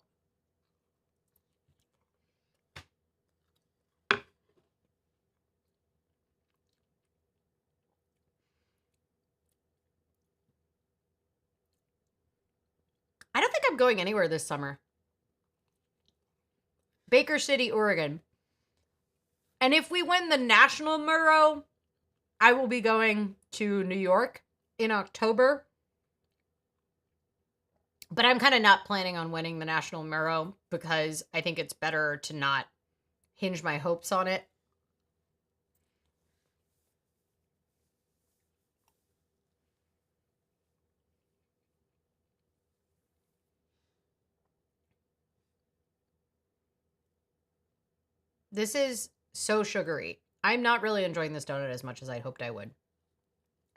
I don't think I'm going anywhere this summer. Baker City, Oregon. And if we win the National Murrow, I will be going to New York in October. But I'm kind of not planning on winning the National Murrow because I think it's better to not hinge my hopes on it. This is so sugary. I'm not really enjoying this donut as much as I hoped I would.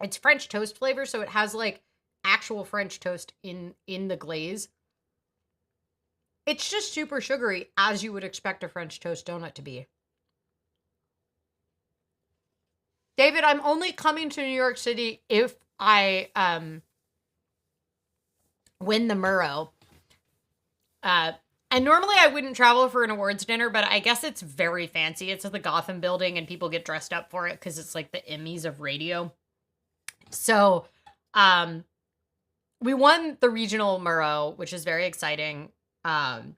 It's French toast flavor, so it has like actual French toast in the glaze. It's just super sugary, as you would expect a French toast donut to be. David, I'm only coming to New York City if I win the Murrow. And normally I wouldn't travel for an awards dinner, but I guess it's very fancy. It's at the Gotham building and people get dressed up for it because it's like the Emmys of radio. So, we won the regional Murrow, which is very exciting. And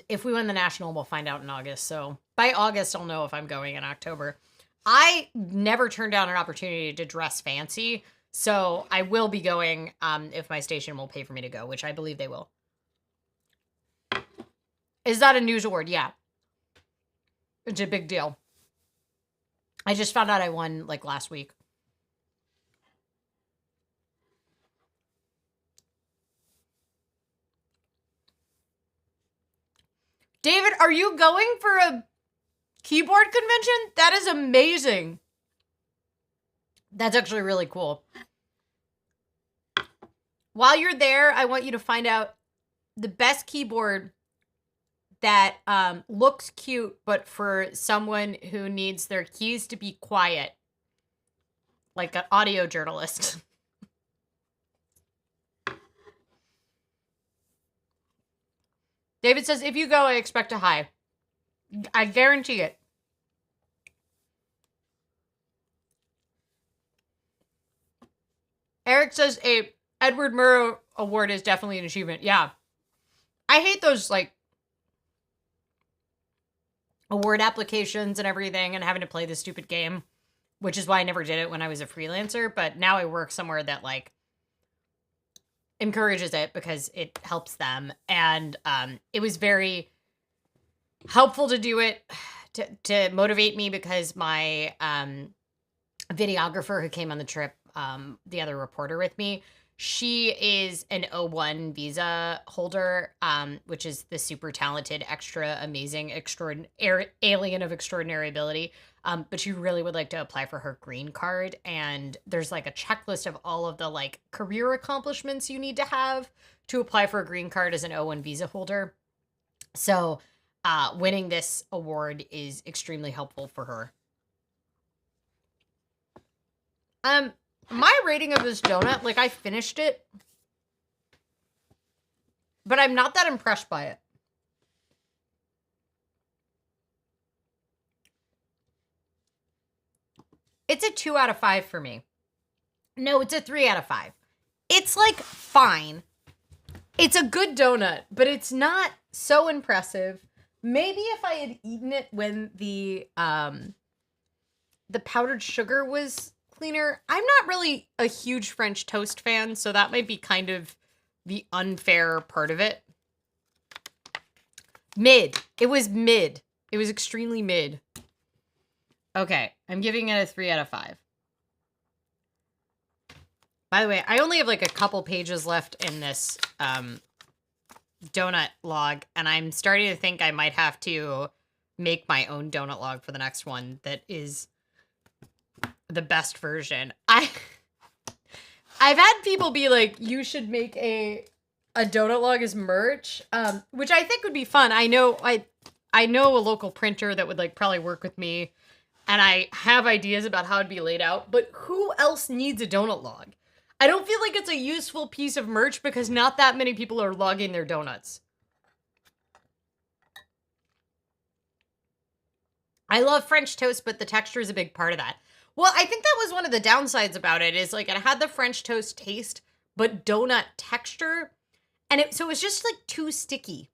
if we win the national, we'll find out in August. So by August, I'll know if I'm going in October. I never turned down an opportunity to dress fancy. So I will be going if my station will pay for me to go, which I believe they will. Is that a news award? Yeah. It's a big deal. I just found out I won like last week. David, are you going for a keyboard convention? That is amazing. That's actually really cool. While you're there, I want you to find out the best keyboard that looks cute, but for someone who needs their keys to be quiet, like an audio journalist. David says, if you go, I expect a high. I guarantee it. Eric says a Edward Murrow award is definitely an achievement. Yeah. I hate those, like, award applications and everything and having to play this stupid game, which is why I never did it when I was a freelancer. But now I work somewhere that, like, encourages it because it helps them. And it was very helpful to do it to motivate me because my videographer who came on the trip, the other reporter with me, she is an O1 visa holder, which is the super talented, extra amazing, extraordinary alien of extraordinary ability. But she really would like to apply for her green card. And there's like a checklist of all of the like career accomplishments you need to have to apply for a green card as an O1 visa holder. So winning this award is extremely helpful for her. My rating of this donut, like I finished it, but I'm not that impressed by it. It's a 2 out of 5 for me. No, it's a 3 out of 5. It's like fine. It's a good donut, but it's not so impressive. Maybe if I had eaten it when the powdered sugar was cleaner. I'm not really a huge French toast fan, so that might be kind of the unfair part of it. Mid. It was mid. It was extremely mid. Okay, I'm giving it a 3 out of 5. By the way, I only have like a couple pages left in this donut log, and I'm starting to think I might have to make my own donut log for the next one that is the best version. I've had people be like, you should make a donut log as merch, which I think would be fun. I know a local printer that would like probably work with me, and I have ideas about how it'd be laid out, but who else needs a donut log? I don't feel like it's a useful piece of merch because not that many people are logging their donuts. I love French toast, but the texture is a big part of that. Well, I think that was one of the downsides about it, is like it had the French toast taste, but donut texture. And so it was just like too sticky.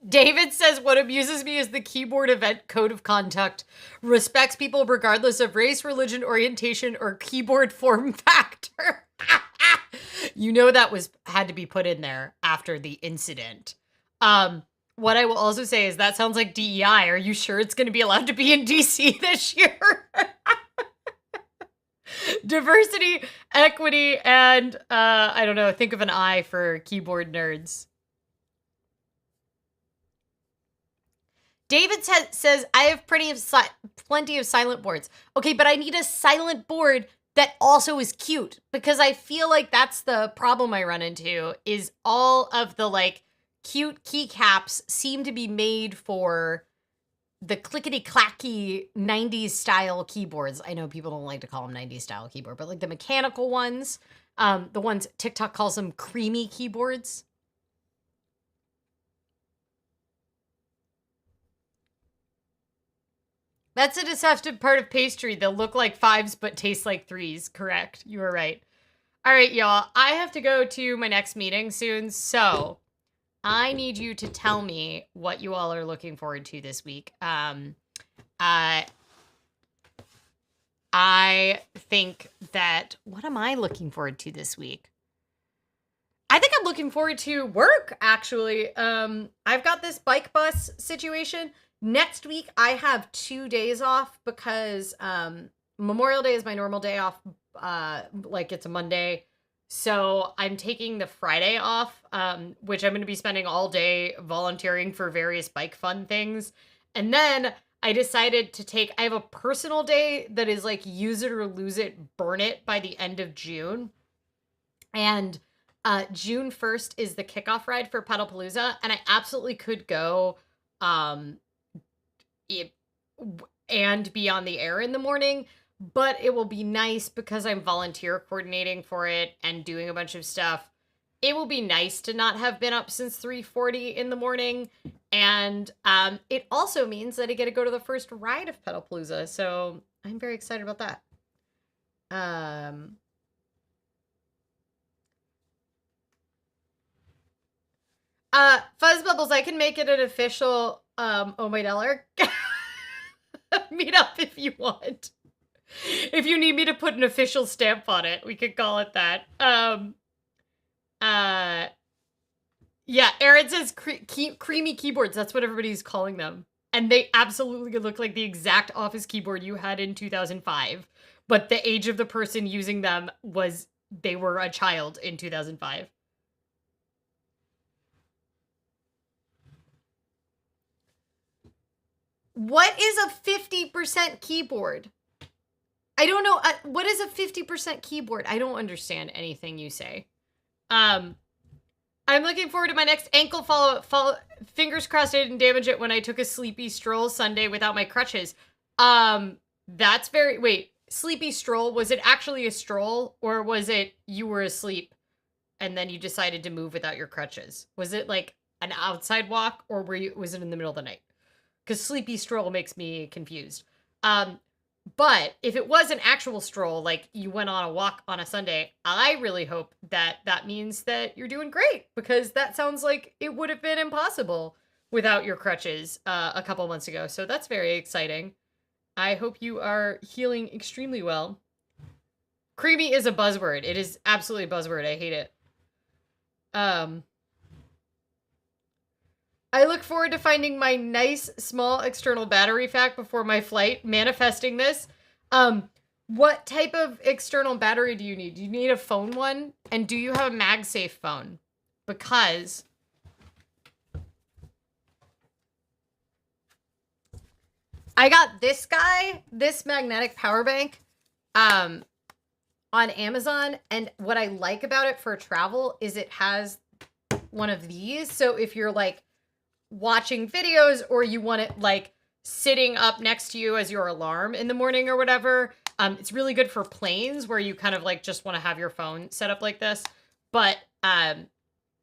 David says, what amuses me is the keyboard event code of conduct respects people regardless of race, religion, orientation, or keyboard form factor. You know that had to be put in there after the incident. What I will also say is that sounds like DEI. Are you sure it's going to be allowed to be in DC this year? Diversity, equity, and I don't know, think of an I for keyboard nerds. David says, I have plenty of silent boards. Okay, but I need a silent board that also is cute, because I feel like that's the problem I run into, is all of the like cute keycaps seem to be made for the clickety-clacky 90s style keyboards. I know people don't like to call them 90s style keyboard, but like the mechanical ones, the ones TikTok calls them creamy keyboards. That's a deceptive part of pastry. They'll look like 5s, but taste like 3s. Correct. You were right. All right, y'all. I have to go to my next meeting soon, so I need you to tell me what you all are looking forward to this week. I think that, what am I looking forward to this week? I think I'm looking forward to work, actually. I've got this bike bus situation. Next week, I have 2 days off because Memorial Day is my normal day off. Like it's a Monday. So I'm taking the Friday off, which I'm going to be spending all day volunteering for various bike fun things. And then I decided to I have a personal day that is like use it or lose it, burn it by the end of June. And June 1st is the kickoff ride for Pedalpalooza. And I absolutely could go and be on the air in the morning, but it will be nice because I'm volunteer coordinating for it and doing a bunch of stuff. It will be nice to not have been up since 3:40 in the morning. And it also means that I get to go to the first ride of Pedalpalooza. So I'm very excited about that. Fuzz Bubbles, I can make it an official oh my dollar. Meet up if you want. If you need me to put an official stamp on it, we could call it that. Uh, yeah, Aaron says creamy keyboards. That's what everybody's calling them. And they absolutely look like the exact office keyboard you had in 2005. But the age of the person using them was they were a child in 2005. What is a 50% keyboard? I don't know. What is a 50% keyboard? I don't understand anything you say. I'm looking forward to my next ankle follow. Fingers crossed I didn't damage it when I took a sleepy stroll Sunday without my crutches. That's very... Wait, sleepy stroll? Was it actually a stroll? Or was it you were asleep and then you decided to move without your crutches? Was it like an outside walk or was it in the middle of the night? Because sleepy stroll makes me confused. But if it was an actual stroll, like you went on a walk on a Sunday, I really hope that that means that you're doing great, because that sounds like it would have been impossible without your crutches a couple months ago. So that's very exciting. I hope you are healing extremely well. Creamy is a buzzword. It is absolutely a buzzword. I hate it. I look forward to finding my nice small external battery pack before my flight, manifesting this. What type of external battery do you need? Do you need a phone one? And do you have a MagSafe phone? Because I got this guy, this magnetic power bank, on Amazon, and what I like about it for travel is it has one of these. So if you're like watching videos or you want it like sitting up next to you as your alarm in the morning or whatever, it's really good for planes where you kind of like just want to have your phone set up like this. But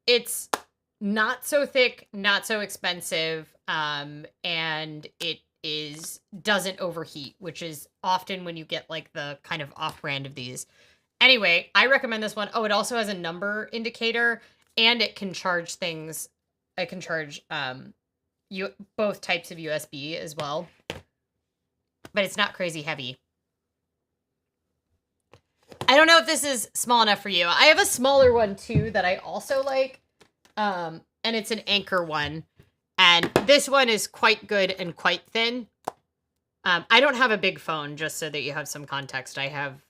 it's not so thick, not so expensive, and it doesn't overheat, which is often when you get like the kind of off-brand of these. Anyway, I recommend this one. Oh, it also has a number indicator, and it can charge things. I can charge both types of USB as well, but it's not crazy heavy. I don't know if this is small enough for you. I have a smaller one too that I also like, and it's an Anchor one, and this one is quite good and quite thin. I don't have a big phone, just so that you have some context. I have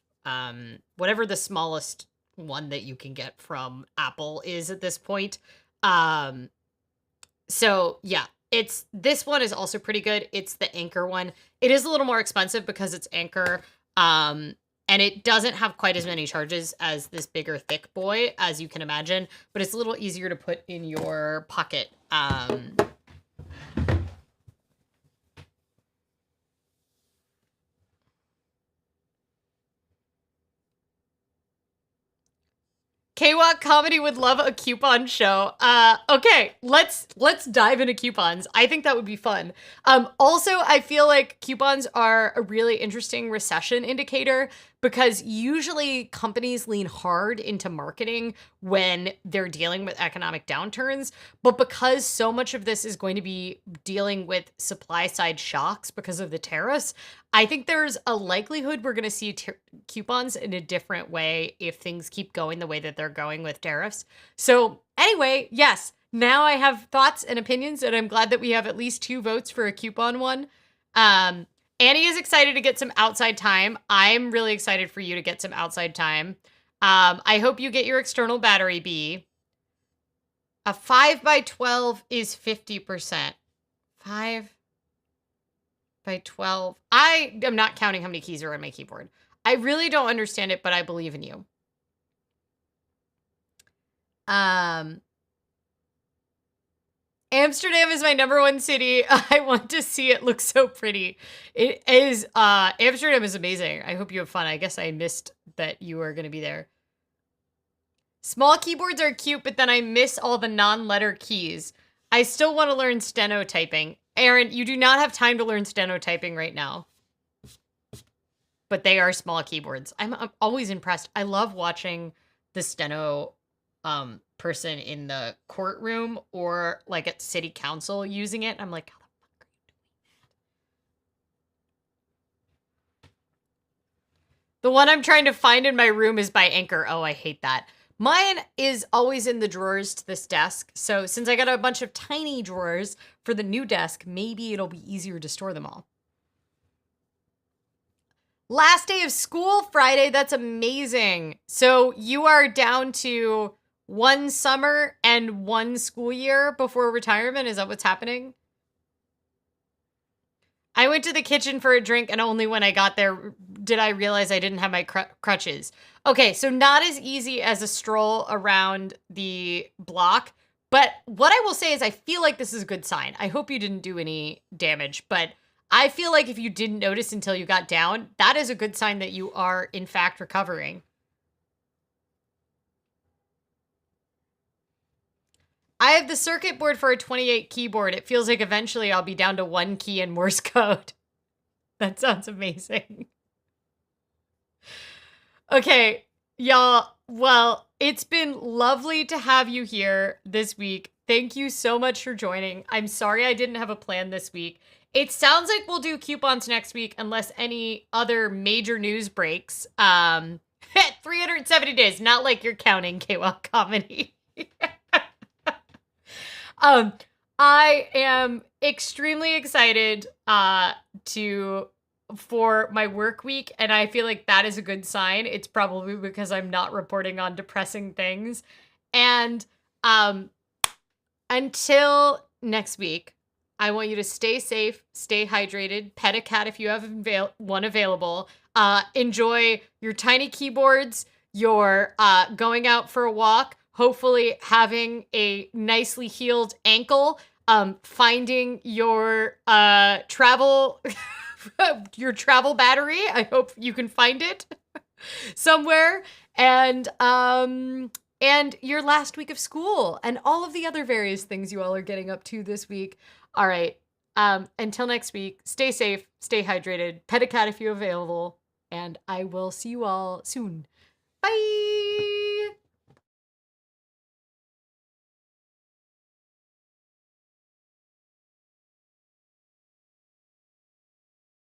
whatever the smallest one that you can get from Apple is at this point. So yeah, this one is also pretty good. It's the Anchor one. It is a little more expensive because it's Anchor. And it doesn't have quite as many charges as this bigger thick boy, as you can imagine, but it's a little easier to put in your pocket. K-Walk Comedy would love a coupon show. Okay, let's dive into coupons. I think that would be fun. Also, I feel like coupons are a really interesting recession indicator, because usually companies lean hard into marketing when they're dealing with economic downturns. But because so much of this is going to be dealing with supply side shocks because of the tariffs, I think there's a likelihood we're going to see coupons in a different way if things keep going the way that they're going with tariffs. So anyway, yes, now I have thoughts and opinions, and I'm glad that we have at least 2 votes for a coupon one. Annie is excited to get some outside time. I'm really excited for you to get some outside time. I hope you get your external battery, B. A 5x12 is 50%. 5 by 12. I am not counting how many keys are on my keyboard. I really don't understand it, but I believe in you. Amsterdam is my #1 city. I want to see it look so pretty. It is, Amsterdam is amazing. I hope you have fun. I guess I missed that you were going to be there. Small keyboards are cute, but then I miss all the non-letter keys. I still want to learn stenotyping. Aaron, you do not have time to learn stenotyping right now. But they are small keyboards. I'm always impressed. I love watching the steno person in the courtroom or like at city council using it. I'm like, how the fuck are you The one I'm trying to find in my room is by Anchor. Oh, I hate that. Mine is always in the drawers to this desk. So since I got a bunch of tiny drawers for the new desk, maybe it'll be easier to store them all. Last day of school, Friday. That's amazing. So you are down to one summer and one school year before retirement. Is that what's happening? I went to the kitchen for a drink, and only when I got there did I realize I didn't have my crutches. Okay, so not as easy as a stroll around the block. But what I will say is I feel like this is a good sign. I hope you didn't do any damage, but I feel like if you didn't notice until you got down, that is a good sign that you are, in fact, recovering. I have the circuit board for a 28 keyboard. It feels like eventually I'll be down to one key in Morse code. That sounds amazing. Okay, y'all. Well, it's been lovely to have you here this week. Thank you so much for joining. I'm sorry I didn't have a plan this week. It sounds like we'll do coupons next week unless any other major news breaks. 370 days, not like you're counting KWAP comedy. I am extremely excited for my work week, and I feel like that is a good sign. It's probably because I'm not reporting on depressing things. And until next week, I want you to stay safe, stay hydrated, pet a cat if you have one available. Enjoy your tiny keyboards, your going out for a walk, hopefully having a nicely healed ankle, finding your travel your travel battery. I hope you can find it somewhere. And your last week of school and all of the other various things you all are getting up to this week. All right. Until next week, stay safe, stay hydrated, pet a cat if you're available, and I will see you all soon. Bye.